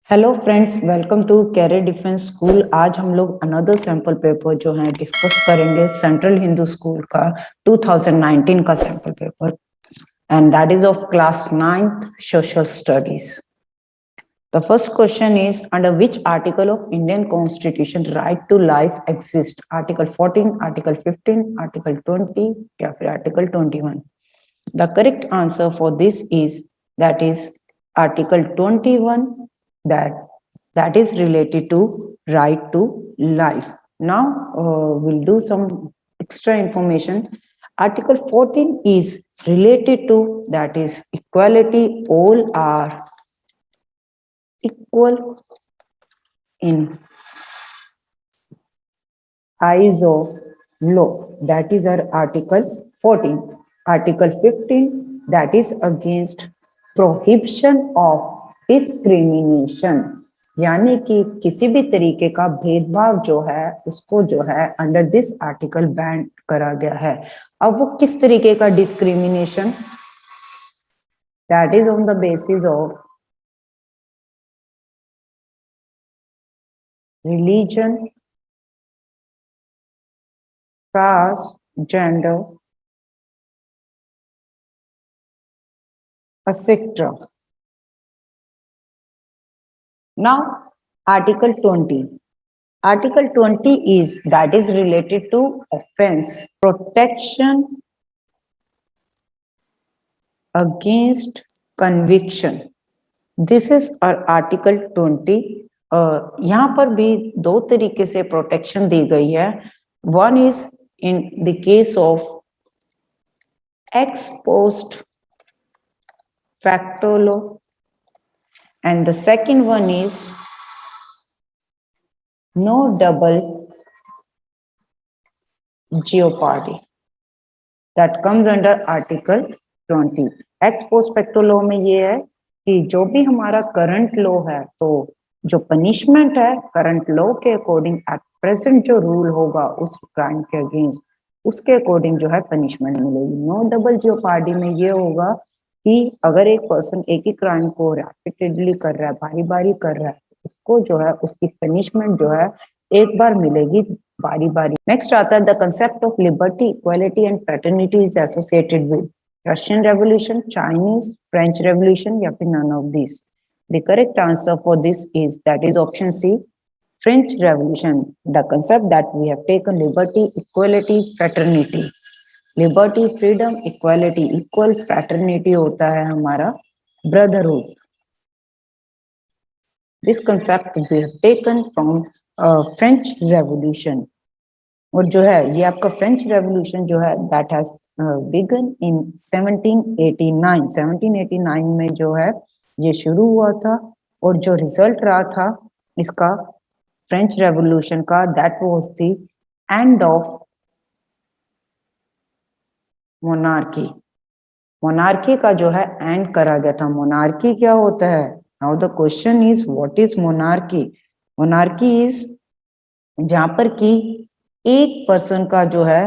Hello friends, welcome to career defence school. आज हम लोग अनदर सैंपल पेपर जो है डिस्कस करेंगे सेंट्रल हिंदू स्कूल का 2019 का sample paper, and that is of class 9th social studies. The first question is, under which article of Indian Constitution right to life exists? Article 14, Article 15, Article 20 या फिर Article 21? The correct answer for this is that is Article 21, that that is related to right to life. Now we'll do some extra information. Article 14 is related to, that is equality. All are equal in eyes of law. That is our Article 14. Article 15, that is against prohibition of discrimination, यानी कि किसी भी तरीके का भेदभाव जो है उसको जो है अंडर दिस आर्टिकल बैन करा गया है। अब वो किस तरीके का discrimination? That is on the basis of religion, caste, gender, etc. Now, Article 20. Article 20 is, that is related to offense protection against conviction. This is our Article 20. यहाँ पर भी दो तरीके से प्रोटेक्शन दी गई है. One is in the case of ex post facto law, and the second one is no double jeopardy. That comes under Article 20. Ex post facto law में ये है कि जो भी हमारा करंट लॉ है, तो जो पनिशमेंट है करंट लॉ के अकॉर्डिंग एट प्रेजेंट जो रूल होगा उस क्राइम के अगेंस्ट, उसके अकॉर्डिंग जो है पनिशमेंट मिलेगी। नो डबल जेओपार्डी में ये होगा कि अगर एक पर्सन एक ही क्राइम को रैपिडली कर रहा है, बारी बारी कर रहा है, उसको जो है उसकी पनिशमेंट जो है एक बार मिलेगी बारी बारी। नेक्स्ट आता है the concept of liberty, equality and fraternity is associated with Russian revolution, Chinese, French revolution या फिर none of this. The correct answer for this is, that is option C, French Revolution. The concept that we have taken, liberty, equality, fraternity. Liberty, freedom, equality, equal, fraternity होता है हमारा brotherhood. This concept we have taken from French Revolution. और जो है ये आपका French revolution जो है दैट हैज बिगन इन 1789। 1789 में जो है ये शुरू हुआ था, और जो रिजल्ट रहा था इसका फ्रेंच रेवोल्यूशन का, that was the end of monarchy. Monarchy का जो है एंड करा गया था। मोनार्की क्या होता है? Now the question is what is monarchy? Monarchy is जहां पर की एक पर्सन का जो है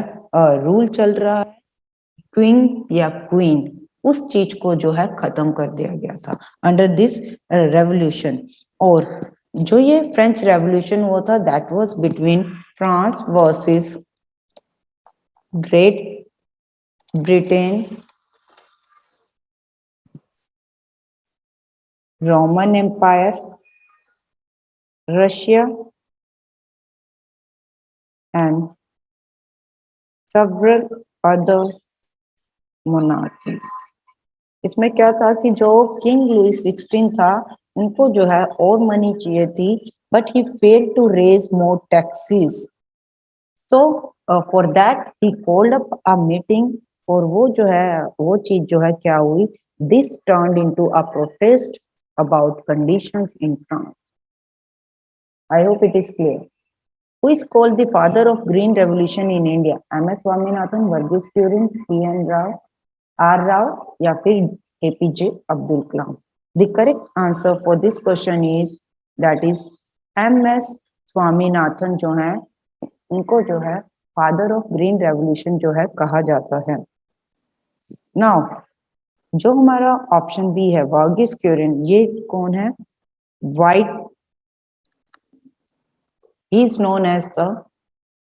रूल चल रहा है, क्वीन या क्वीन, उस चीज को जो है खत्म कर दिया गया था अंडर दिस रेवोल्यूशन। और जो ये फ्रेंच रेवोल्यूशन हुआ था that was between France versus Great Britain, Roman empire, Russia and several other monarchies. इसमें क्या था कि जो किंग लुइस 16 था उनको जो है और मनी चाहिए थी, but he failed to raise more taxes. So for that he called up a meeting, और वो जो है वो चीज जो है क्या हुई, this turned into a protest about conditions in France. I hope it is clear. Who is called the father of Green Revolution in India? M.S. Swaminathan, Varghese Kurin, C.N. Rao, R. Rao या फिर APJ Abdul Kalam? The correct answer for this question is, that is M.S. Swaminathan जो है उनको जो है father of green revolution जो है कहा जाता है। नाउ जो हमारा ऑप्शन बी है वर्गीस क्यूरिन, ये कौन है? white, he is known as the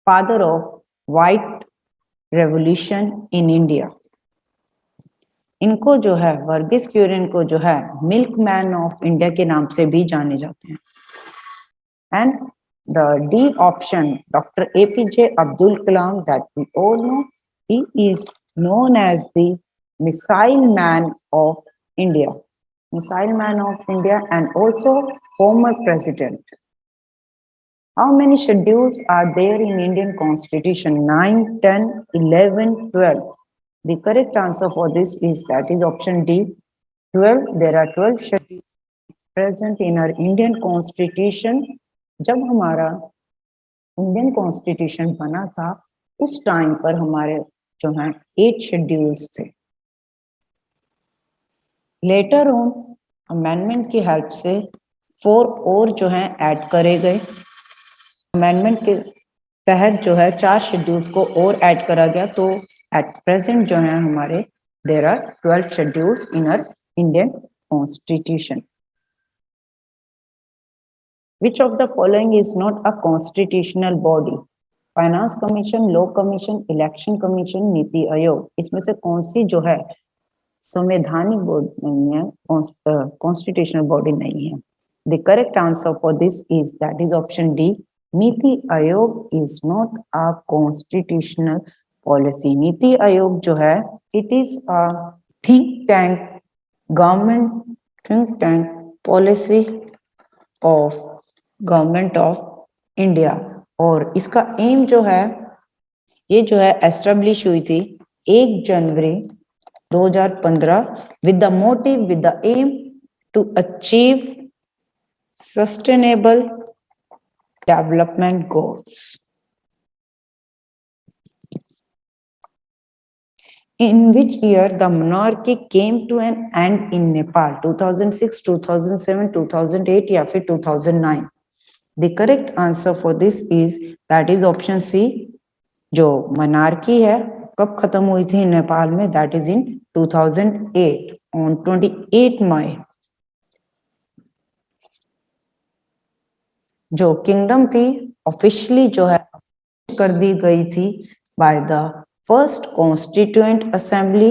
father of white revolution in India. इनको जो है वर्गीस क्यूरियन को जो है मिल्क मैन ऑफ इंडिया के नाम से भी जाने जाते हैं. And the D option, doctor APJ Abdul Kalam, that we all know, he is known as the missile man of India, missile man of India, and also former president. How many schedules are there in Indian Constitution? 9, 10, 11, 12. The correct answer for this is that is option D, 12. There are 12 schedules present in our Indian Constitution. जब हमारा Indian constitution बना था उस time पर हमारे जो हैं 8 schedules थे. लेटर ऑन अमेंडमेंट की हेल्प से 4 और जो हैं ऐड करे गए. अमेंडमेंट के तहत जो है 4 शेड्यूल्स को और ऐड करा गया. तो एट प्रेजेंट जो है हमारे there are 12 schedules in our Indian constitution. Which of the following is not a constitutional body? Finance commission, law commission, election commission, NITI Aayog. इसमें से कौन सी जो है संवैधानिक बॉडी नहीं है, कॉन्स्टिट्यूशनल बॉडी नहीं है? The correct answer for this is that is option D. NITI Aayog is not a constitutional policy. NITI Aayog जो है it is a think tank, government think tank policy of government of India. और इसका M जो है ये जो है एस्टेब्लिश हुई थी 1 जनवरी 2015 with the motive, with the aim to achieve sustainable development goals. In which year the monarchy came to an end in Nepal? 2006, 2007, 2008 या फिर 2009? The correct answer for this is that is option C. जो monarchy है कब खत्म हुई थी नेपाल में? That is in 2008 on 28 मई. जो किंगडम थी ऑफिशियली जो है कर दी गई थी by the first constituent assembly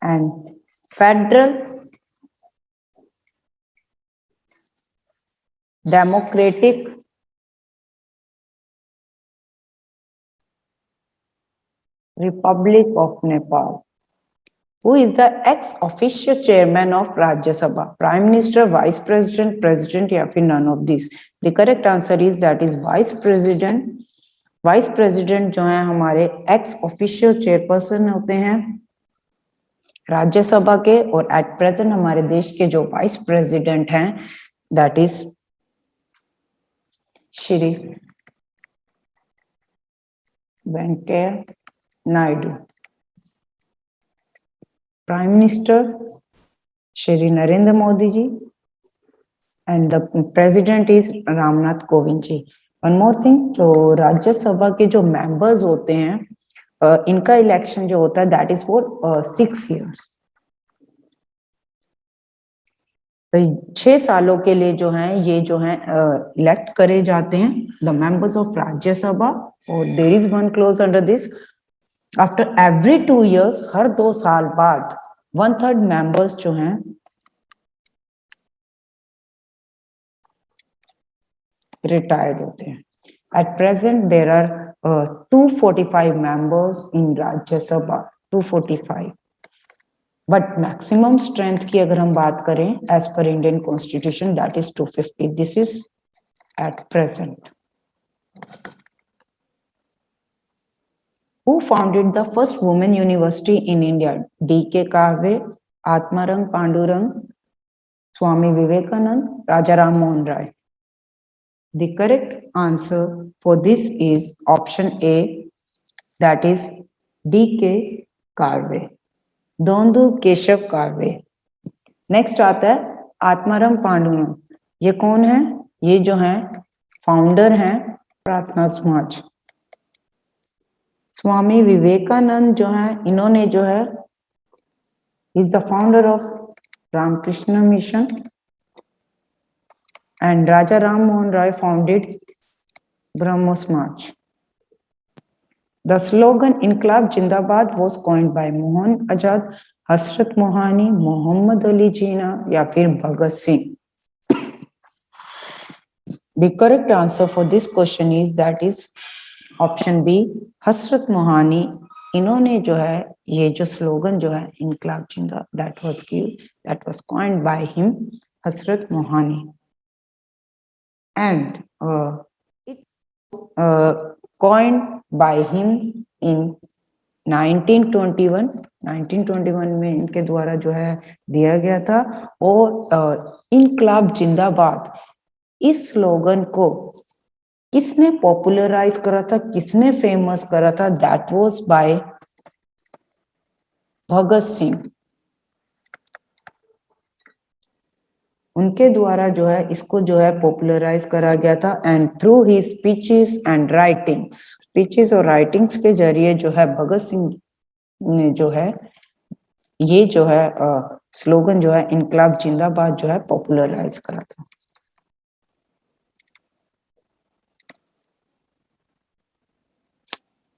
and federal democratic Republic of Nepal. Who is the ex-officio chairman of Rajya Sabha? Prime Minister, Vice President, President या फिर none of these? The correct answer is that is Vice President. Vice President जो है हमारे ex-officio chairperson होते हैं राज्यसभा के, और at present हमारे देश के जो Vice President हैं that is Shri Venkaiah Naidu. Prime Minister Shri Narendra Modi ji and the President is Ramnath Kovind ji. One more thing, जो राज्यसभा के जो members होते हैं इनका इलेक्शन जो होता है that is for 6 years. तो 6 सालों के लिए जो हैं ये जो हैं इलेक्ट करे जाते हैं the members of राज्यसभा. और there is one clause under this. After every 2 years, हर 2 साल बाद 1/3 members जो हैं रिटायर्ड होते हैं. At present there are 245 members in Rajya Sabha, 245. But maximum strength की अगर हम बात करें as per Indian Constitution that is 250. This is at present. Who founded the first women university in India? D.K. Kahve, Atmarang Pandurang, Swami Vivekanand, Rajaram Mohan Rai. The correct answer for this is option A, that is D.K. Kahve, Dhondu Keshav Karve. Next आता है आत्माराम पांडुरंग. ये कौन है? ये जो है founder हैं प्रार्थना समाज. स्वामी विवेकानंद जो है इन्होंने जो है is the founder of Ramakrishna Mission. and Raja Ram Mohan Roy founded Brahmo Samaj. The slogan Inqilab Jindabad was coined by Mohan Azad, Hasrat Mohani, Muhammad Ali Jinnah या फिर Bhagat Singh. The correct answer for this question is that is option B, हसरत मोहानी. इन्होंने जो है ये जो slogan जो है इनकलाब जिंदा that was coined by him, Hasrat Mohani. And it coined by him in 1921. 1921 में इनके द्वारा जो है दिया गया था. और इनकलाब जिंदाबाद इस स्लोगन को किसने पॉपुलराइज करा था, किसने फेमस करा था? That was by Bhagat Singh. उनके द्वारा जो है इसको जो है पॉपुलराइज करा गया था. And through he speeches and writings, speeches और राइटिंग्स के जरिए जो है भगत सिंह ने जो है ये जो है स्लोगन जो है इनकलाब जिंदाबाद जो है पॉपुलराइज करा था.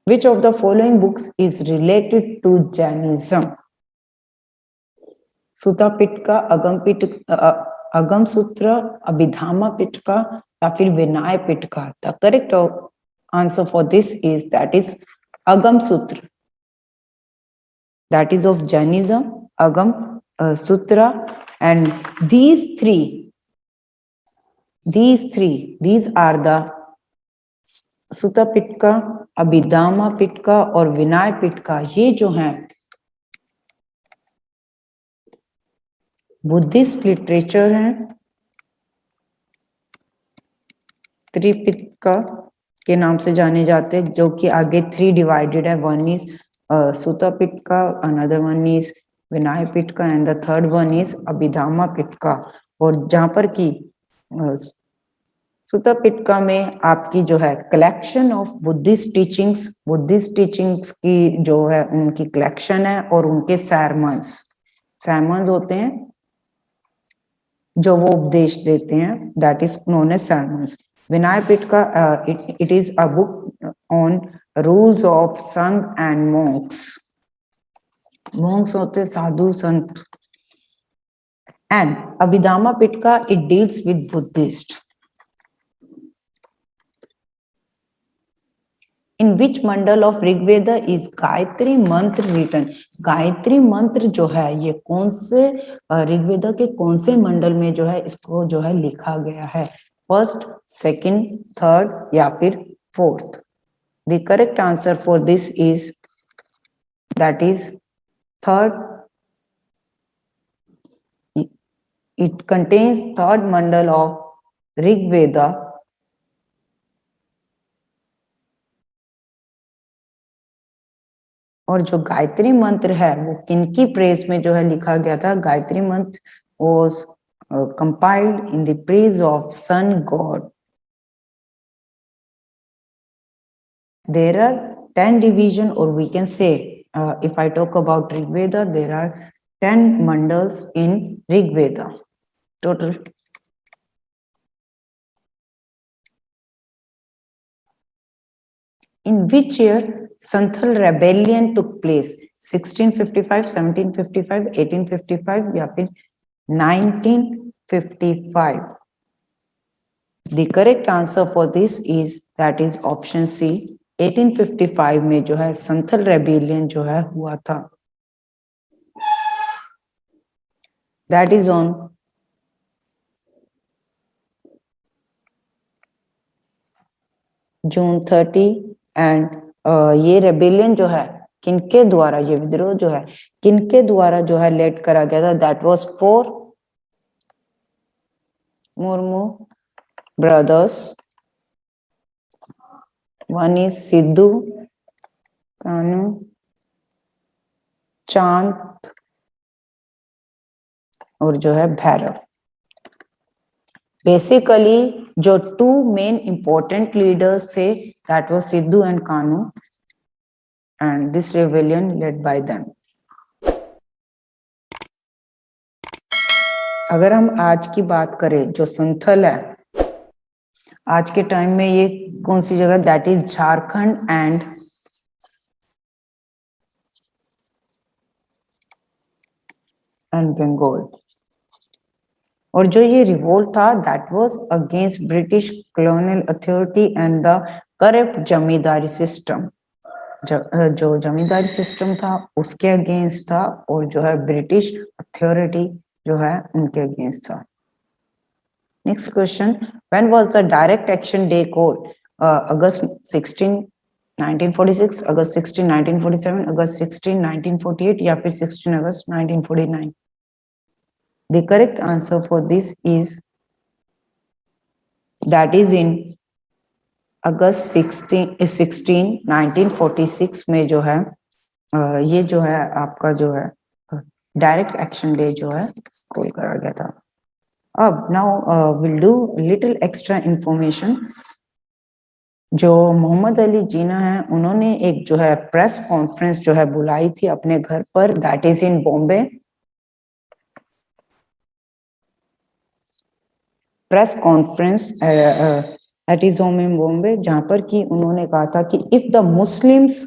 Which of the following books is related to Jainism? सुता पिटका, अगम सूत्र, अभिधामा पिटका या फिर विनय Pitaka? The correct answer for this is that is Agam Sutra. That is of Jainism, Agam Sutra. And these are the सुता पिटका, अभिधामा पिटका और विनय पिटका. ये जो हैं बुद्धिस्ट लिटरेचर हैं. त्रिपिटका के नाम से जाने जाते हैं, जो कि आगे 3 डिवाइडेड है. One is Sutta Pitaka, another one is Vinaya Pitaka and the third one is Abhidhamma Pitaka. और जहां पर की सुता पिटका में आपकी जो है कलेक्शन ऑफ बुद्धिस्ट टीचिंग्स की जो है उनकी कलेक्शन है और उनके सरमन्स होते हैं जो वो उपदेश देते हैं. That is known as sermons. Vinaya Pitaka it is a book on rules of sant and monks होते साधु संत. And Abhidhamma Pitaka it deals with Buddhist. In which Mandal of Rigveda is Gayatri mantra written? Gayatri मंत्र जो है ये कौन से ऋग्वेदा के कौन से मंडल में जो है इसको जो है लिखा गया है? फर्स्ट, सेकंड, थर्ड या फिर fourth? The correct answer for this is that is third. It contains third mandal of Rigveda. और जो गायत्री मंत्र है वो किनकी प्रेज में जो है लिखा गया था? गायत्री मंत्र was compiled in the praise of sun god. There are 10 division, or we can say if I talk about Rigveda, there are 10 mandals in Rigveda total. In which year Santhal rebellion took place? 1655, 1755, 1855 या फिर 1955? The correct answer for this is that is option C. 1855 में जो है Santhal rebellion जो है हुआ था. That is on June 30. And ये रेबेलियन जो है किनके द्वारा, ये विद्रोह जो है किनके द्वारा जो है लेड करा गया था? That was 4 Murmu brothers. One is Sidhu, Kanhu, Chand और जो है भैरव. बेसिकली जो 2 मेन इंपॉर्टेंट लीडर्स थे that was Sidhu and Kanhu and this rebellion led by them. अगर हम आज की बात करें जो संथल है आज के टाइम में ये कौन सी जगह, that is Jharkhand and Bengal. और जो ये रिवोल्ट था that was against British colonial authority and the corrupt zamindari system. जो जमींदारी सिस्टम था उसके अगेंस्ट था, और जो है ब्रिटिश अथॉरिटी जो है उनके अगेंस्ट था। Next question, when was the direct action day called? August 16 1946, August 16 1947, August 16 1948 या फिर 16 अगस्त 1949? The correct answer for this is that is in अगस्त 16 1946 में जो है ये जो है आपका जो है डायरेक्ट एक्शन डे जो है कॉल करा गया था। अब now will do little extra information. जो मोहम्मद अली जीना है उन्होंने एक जो है प्रेस कॉन्फ्रेंस जो है बुलाई थी अपने घर पर, that is in Bombay. Press conference at his home in Bombay, जहां पर कि उन्होंने कहा था कि if the Muslims,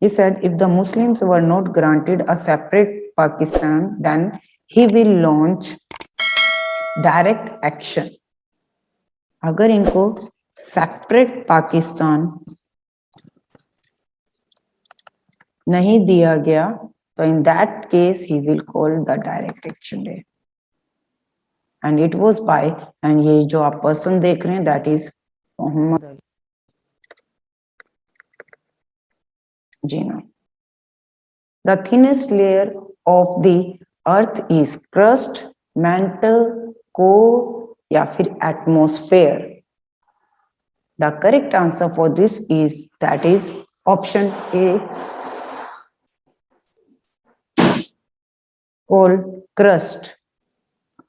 he said if the Muslims were not granted a separate Pakistan then he will launch direct action। अगर इनको सेपरेट पाकिस्तान नहीं दिया गया तो in that case he will call the direct action day, and it was by, and ये जो आप person देख रहे हैं that is Mohammad Ali Jinnah. The thinnest layer of the earth is crust, mantle, core या फिर atmosphere? The correct answer for this is that is option A, called crust.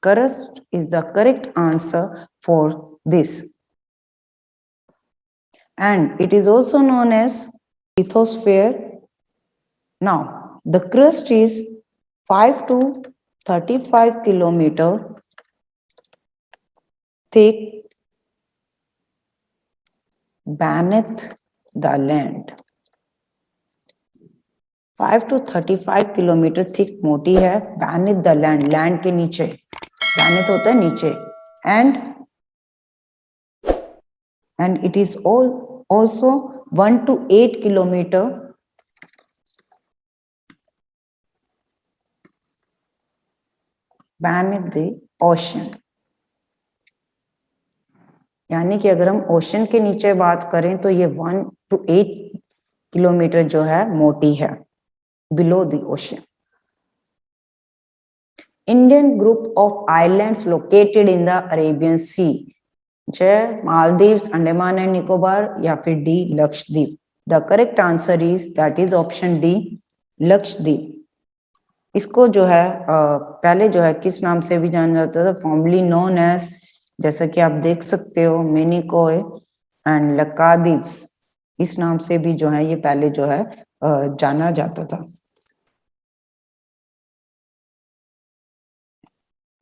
Crust is the correct answer for this, and it is also known as lithosphere. Now the crust is 5 to 35 kilometer thick beneath the land। 5 to 35 kilometre thick मोटी है, beneath the land, land के नीचे, beneath होता है नीचे, and it is also 1 to 8 kilometre beneath the ocean। यानी कि अगर हम ओशन के नीचे बात करें तो ये 1 to 8 किलोमीटर जो है मोटी है, below the ocean. Indian group of islands located in the Arabian sea, जय मालदीव्स, अंडमान एंड निकोबार या फिर d Lakshadweep? The correct answer is that is option D, Lakshadweep. इसको जो है पहले जो है किस नाम से भी जाना जाता था, फॉर्मली नोन एज, जैसा कि आप देख सकते हो, मिनिकोय एंड लक्षद्वीप्स, इस नाम से भी जो है ये पहले जो है जाना जाता था।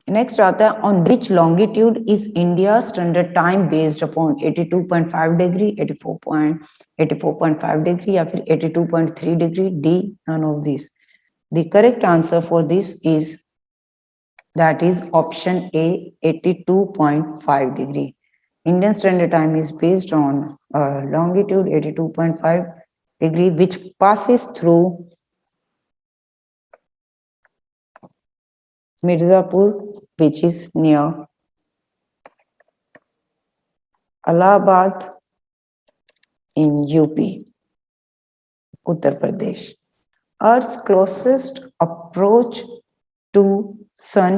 नेक्स्ट आता है, on which longitude is India standard time based upon? 82.5 degree, 84.5 degree या फिर 82.3 degree? D none of this. The correct answer for this is that is option A, 82.5 degree। Indian Standard Time is based on longitude 82.5 degree which passes through Mirzapur, which is near Allahabad in UP, Uttar Pradesh। Earth's closest approach to Sun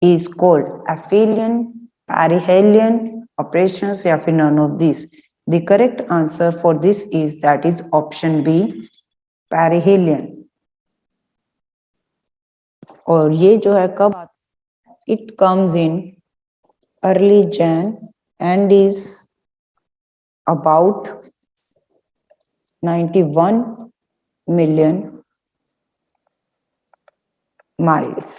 is called aphelion, perihelion, operations या फिर none of these? The correct answer for this is that is option B, perihelion। और ये जो है कब, it comes in early Jan and is about 91 million miles।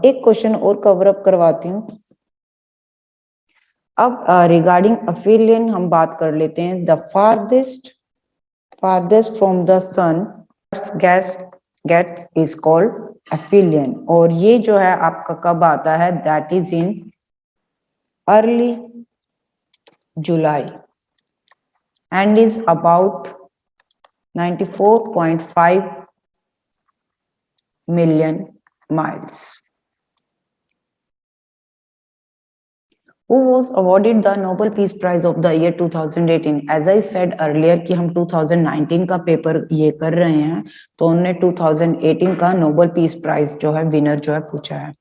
एक question और cover up करवाती हूँ। अब रिगार्डिंग अफिलियन हम बात कर लेते हैं। The farthest from the sun gets is called aphelion, और ये जो है आपका कब आता है, that is in early July and is about 94.5 million miles. Who was awarded the Nobel Peace Prize of the year 2018? As I said earlier कि हम 2019 का पेपर ये कर रहे हैं, तो उन्होंने 2018 का नोबेल पीस प्राइज जो है विनर जो है पूछा है।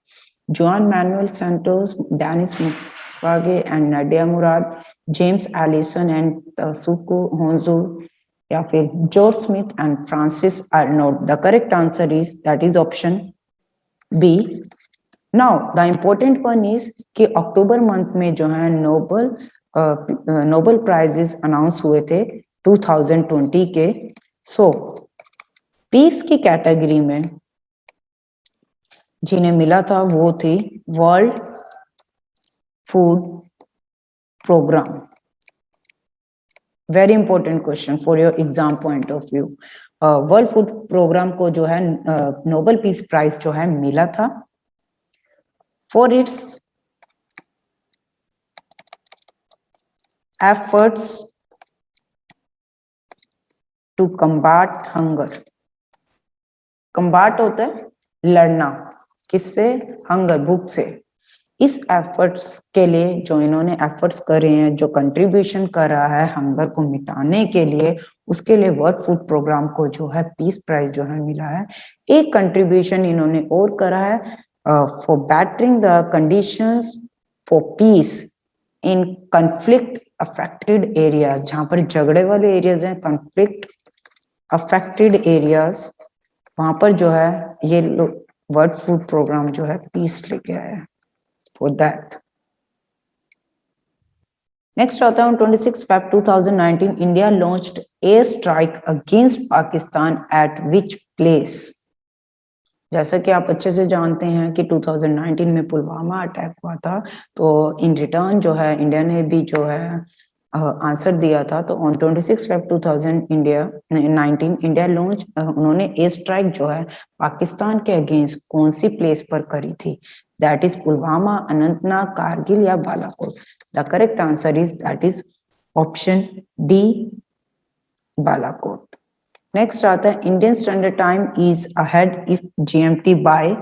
John Manuel Santos, Denis Mukwege and Nadia Murad, James Allison and Tasuku Honjo, या फिर George Smith and Francis Arnold. The correct answer is that is option B. Now the important one is कि October month में जो है Nobel prizes announce हुए थे 2020 के। सो piece की कैटेगरी में जिन्हें मिला था वो थी world food programme. Very important question for your exam point of view. World food programme को जो है नोबेल पीस प्राइज जो है मिला था for its efforts to combat hunger. Combat होता है लड़ना, किससे? हंगर, भूख से। इस एफर्ट्स के लिए जो इन्होंने एफर्ट्स करे हैं, जो कंट्रीब्यूशन करा है हंगर को मिटाने के लिए, उसके लिए वर्ल्ड फूड प्रोग्राम को जो है पीस प्राइज जो है मिला है। एक कंट्रीब्यूशन इन्होंने और करा है for battering the conditions for piece in conflict affected areas. जहां पर झगड़े वाले एरियाज हैं, कॉन्फ्लिक्ट अफेक्टेड एरियाज, वहां पर जो है ये वर्ल्ड फूड प्रोग्राम जो है पीस लेके आया है for that. Next आता है 26 Feb 2019 India launched air strike against Pakistan at which place? जैसा कि आप अच्छे से जानते हैं कि 2019 में पुलवामा अटैक हुआ था, तो इन रिटर्न जो है इंडिया ने भी जो है आंसर दिया था। तो ऑन 26 Feb 2019 इंडिया लॉन्च, उन्होंने एयर स्ट्राइक जो है पाकिस्तान के अगेंस्ट कौन सी प्लेस पर करी थी? दैट इज पुलवामा, अनंतनाग, कारगिल या Balakot. The correct answer is that is option D, Balakot. Next आता है Indian standard time is ahead if GMT by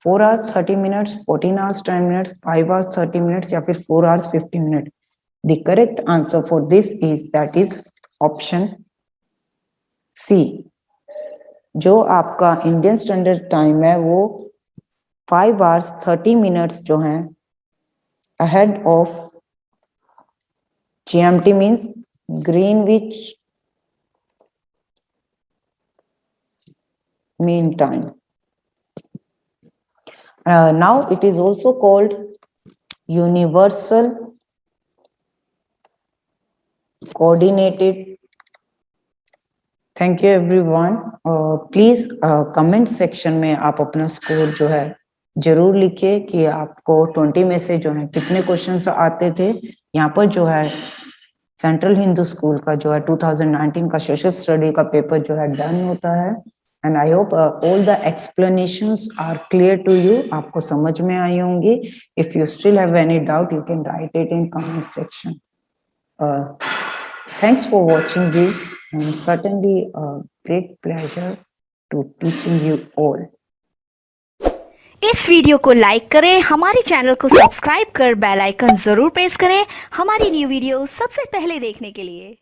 4 hours 30 minutes, 14 hours 10 minutes, 5 hours 30 minutes या फिर 4 hours 50 minutes। The correct answer for this is that is option C। जो आपका Indian standard time है वो 5 hours 30 minutes जो है ahead of GMT means Greenwich Mean Time। Now it is also called Universal Coordinated। Thank you everyone. Please comment section में आप अपना score जो है जरूर लिखिए कि आपको 20 में से जो है कितने क्वेश्चंस आते थे। यहाँ पर जो है सेंट्रल हिंदू स्कूल का जो है 2019 का सोशल स्टडी का पेपर जो है डन होता है। And I hope all the explanations are clear to you, आपको समझ में आई होंगी। If you still have any doubt you can write it in comment section. Thanks for watching this, and certainly a great pleasure to teaching you all. इस video को like करें, हमारे channel को सब्सक्राइब कर बेल आइकन जरूर press करें हमारी new video सबसे पहले देखने के लिए।